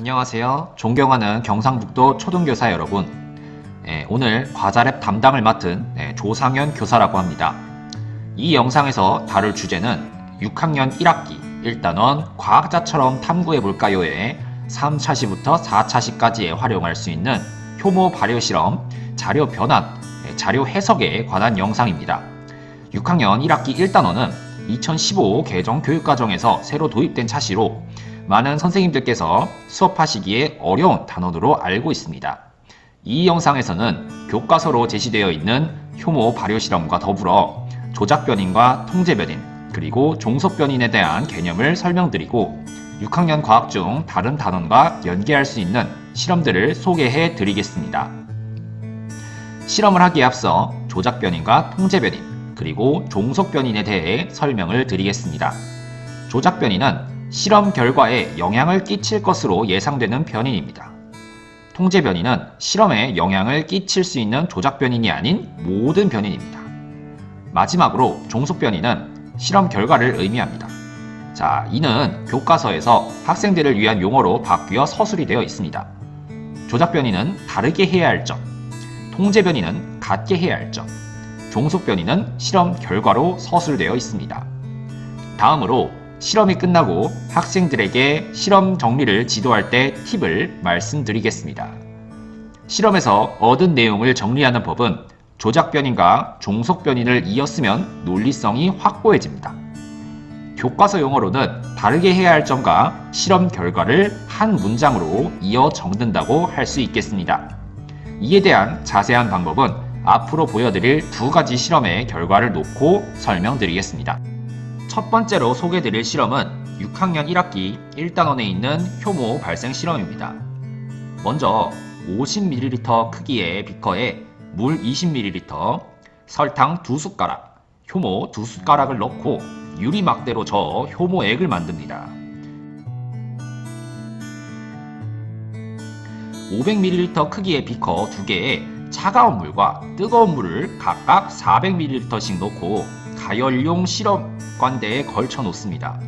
안녕하세요. 존경하는 경상북도 초등교사 여러분. 오늘 과자랩 담당을 맡은 조상현 교사라고 합니다. 이 영상에서 다룰 주제는 6학년 1학기 1단원 과학자처럼 탐구해볼까요의 3차시부터 4차시까지에 활용할 수 있는 효모 발효실험, 자료 변환, 자료 해석에 관한 영상입니다. 6학년 1학기 1단원은 2015 개정 교육과정에서 새로 도입된 차시로 많은 선생님들께서 수업하시기에 어려운 단원으로 알고 있습니다. 이 영상에서는 교과서로 제시되어 있는 효모 발효 실험과 더불어 조작변인과 통제변인, 그리고 종속변인에 대한 개념을 설명드리고 6학년 과학 중 다른 단원과 연계할 수 있는 실험들을 소개해 드리겠습니다. 실험을 하기에 앞서 조작변인과 통제변인, 그리고 종속변인에 대해 설명을 드리겠습니다. 조작변인은 실험 결과에 영향을 끼칠 것으로 예상되는 변인입니다. 통제변인은 실험에 영향을 끼칠 수 있는 조작변인이 아닌 모든 변인입니다. 마지막으로 종속변인은 실험 결과를 의미합니다. 자, 이는 교과서에서 학생들을 위한 용어로 바뀌어 서술이 되어 있습니다. 조작변인은 다르게 해야 할 점, 통제변인은 같게 해야 할 점, 종속변인은 실험 결과로 서술되어 있습니다. 다음으로 실험이 끝나고 학생들에게 실험 정리를 지도할 때 팁을 말씀드리겠습니다. 실험에서 얻은 내용을 정리하는 법은 조작변인과 종속변인을 이었으면 논리성이 확고해집니다. 교과서 용어로는 다르게 해야 할 점과 실험 결과를 한 문장으로 이어 적는다고 할 수 있겠습니다. 이에 대한 자세한 방법은 앞으로 보여드릴 두 가지 실험의 결과를 놓고 설명드리겠습니다. 첫 번째로 소개드릴 실험은 6학년 1학기 1단원에 있는 효모 발생 실험입니다. 먼저 50ml 크기의 비커에 물 20ml, 설탕 2숟가락, 효모 2숟가락을 넣고 유리막대로 저어 효모액을 만듭니다. 500ml 크기의 비커 2개에 차가운 물과 뜨거운 물을 각각 400ml씩 넣고 가열용 시험관대에 걸쳐 놓습니다.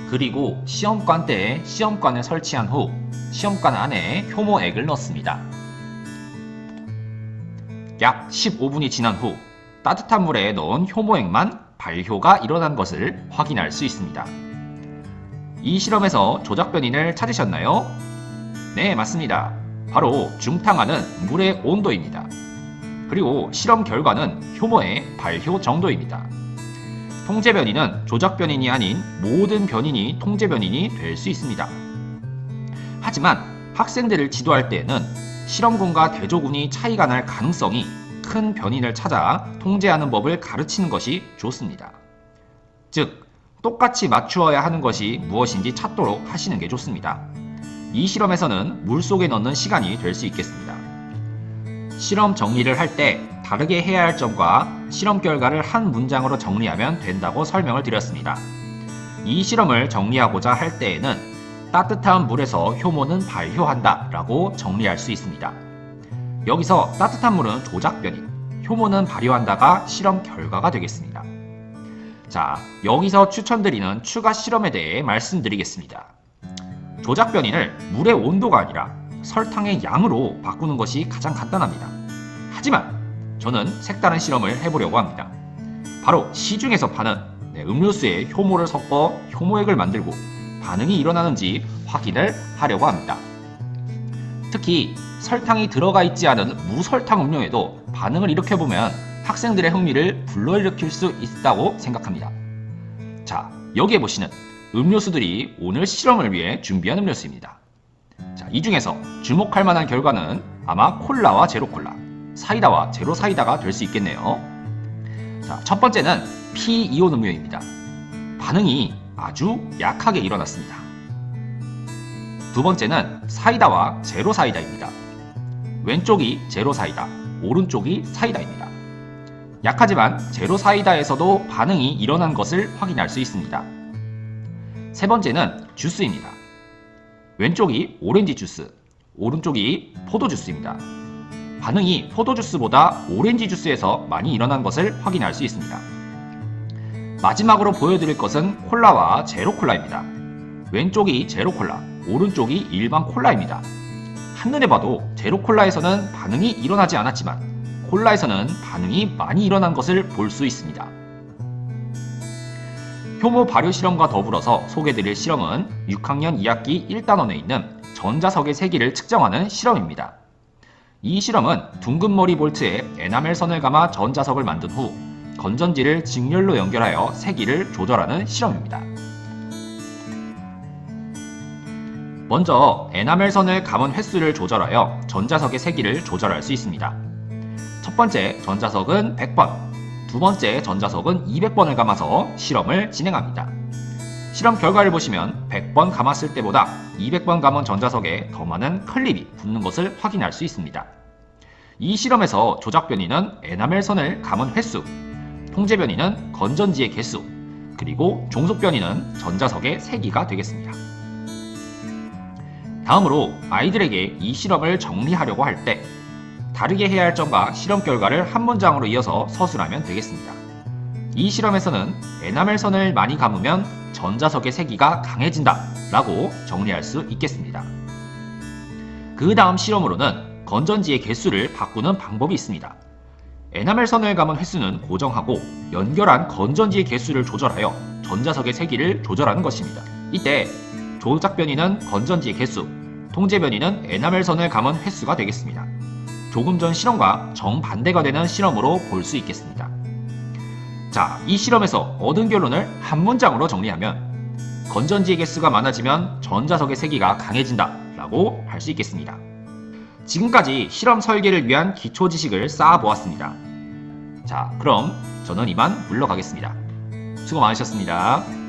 그리고 시험관대에 시험관을 설치한 후 시험관 안에 효모액을 넣습니다. 약 15분이 지난 후 따뜻한 물에 넣은 효모액만 발효가 일어난 것을 확인할 수 있습니다. 이 실험에서 조작변인을 찾으셨나요? 네, 맞습니다. 바로 중탕하는 물의 온도입니다. 그리고 실험 결과는 효모의 발효 정도입니다. 통제변인은 조작변인이 아닌 모든 변인이 통제변인이 될 수 있습니다. 하지만 학생들을 지도할 때에는 실험군과 대조군이 차이가 날 가능성이 큰 변인을 찾아 통제하는 법을 가르치는 것이 좋습니다. 즉, 똑같이 맞추어야 하는 것이 무엇인지 찾도록 하시는 게 좋습니다. 이 실험에서는 물속에 넣는 시간이 될 수 있겠습니다. 실험 정리를 할 때 다르게 해야 할 점과 실험 결과를 한 문장으로 정리하면 된다고 설명을 드렸습니다. 이 실험을 정리하고자 할 때에는 따뜻한 물에서 효모는 발효한다 라고 정리할 수 있습니다. 여기서 따뜻한 물은 조작변인, 효모는 발효한다가 실험 결과가 되겠습니다. 자, 여기서 추천드리는 추가 실험에 대해 말씀드리겠습니다. 조작변인을 물의 온도가 아니라 설탕의 양으로 바꾸는 것이 가장 간단합니다. 하지만 저는 색다른 실험을 해보려고 합니다. 바로 시중에서 파는 음료수에 효모를 섞어 효모액을 만들고 반응이 일어나는지 확인을 하려고 합니다. 특히 설탕이 들어가 있지 않은 무설탕 음료에도 반응을 일으켜보면 학생들의 흥미를 불러일으킬 수 있다고 생각합니다. 자, 여기에 보시는 음료수들이 오늘 실험을 위해 준비한 음료수입니다. 자, 이 중에서 주목할 만한 결과는 아마 콜라와 제로콜라, 사이다와 제로사이다가 될 수 있겠네요. 자, 첫 번째는 P이온 음료입니다. 반응이 아주 약하게 일어났습니다. 두 번째는 사이다와 제로사이다입니다. 왼쪽이 제로사이다, 오른쪽이 사이다입니다. 약하지만 제로사이다에서도 반응이 일어난 것을 확인할 수 있습니다. 세 번째는 주스입니다. 왼쪽이 오렌지 주스, 오른쪽이 포도 주스입니다. 반응이 포도 주스보다 오렌지 주스에서 많이 일어난 것을 확인할 수 있습니다. 마지막으로 보여드릴 것은 콜라와 제로콜라입니다. 왼쪽이 제로콜라, 오른쪽이 일반 콜라입니다. 한눈에 봐도 제로 콜라에서는 반응이 일어나지 않았지만 콜라에서는 반응이 많이 일어난 것을 볼 수 있습니다. 효모 발효 실험과 더불어서 소개드릴 실험은 6학년 2학기 1단원에 있는 전자석의 세기를 측정하는 실험입니다. 이 실험은 둥근 머리 볼트에 에나멜 선을 감아 전자석을 만든 후 건전지를 직렬로 연결하여 세기를 조절하는 실험입니다. 먼저 에나멜 선을 감은 횟수를 조절하여 전자석의 세기를 조절할 수 있습니다. 첫 번째 전자석은 100번, 두 번째 전자석은 200번을 감아서 실험을 진행합니다. 실험 결과를 보시면 100번 감았을 때보다 200번 감은 전자석에 더 많은 클립이 붙는 것을 확인할 수 있습니다. 이 실험에서 조작 변이는 에나멜 선을 감은 횟수, 통제 변이는 건전지의 개수, 그리고 종속 변이는 전자석의 세기가 되겠습니다. 다음으로 아이들에게 이 실험을 정리하려고 할 때 다르게 해야 할 점과 실험 결과를 한 문장으로 이어서 서술하면 되겠습니다. 이 실험에서는 에나멜 선을 많이 감으면 전자석의 세기가 강해진다 라고 정리할 수 있겠습니다. 그 다음 실험으로는 건전지의 개수를 바꾸는 방법이 있습니다. 에나멜 선을 감은 횟수는 고정하고 연결한 건전지의 개수를 조절하여 전자석의 세기를 조절하는 것입니다. 이때 조작 변이는 건전지의 개수, 통제 변이는 에나멜 선을 감은 횟수가 되겠습니다. 조금 전 실험과 정반대가 되는 실험으로 볼 수 있겠습니다. 자, 이 실험에서 얻은 결론을 한 문장으로 정리하면 건전지의 개수가 많아지면 전자석의 세기가 강해진다 라고 할 수 있겠습니다. 지금까지 실험 설계를 위한 기초 지식을 쌓아보았습니다. 자, 그럼 저는 이만 물러가겠습니다. 수고 많으셨습니다.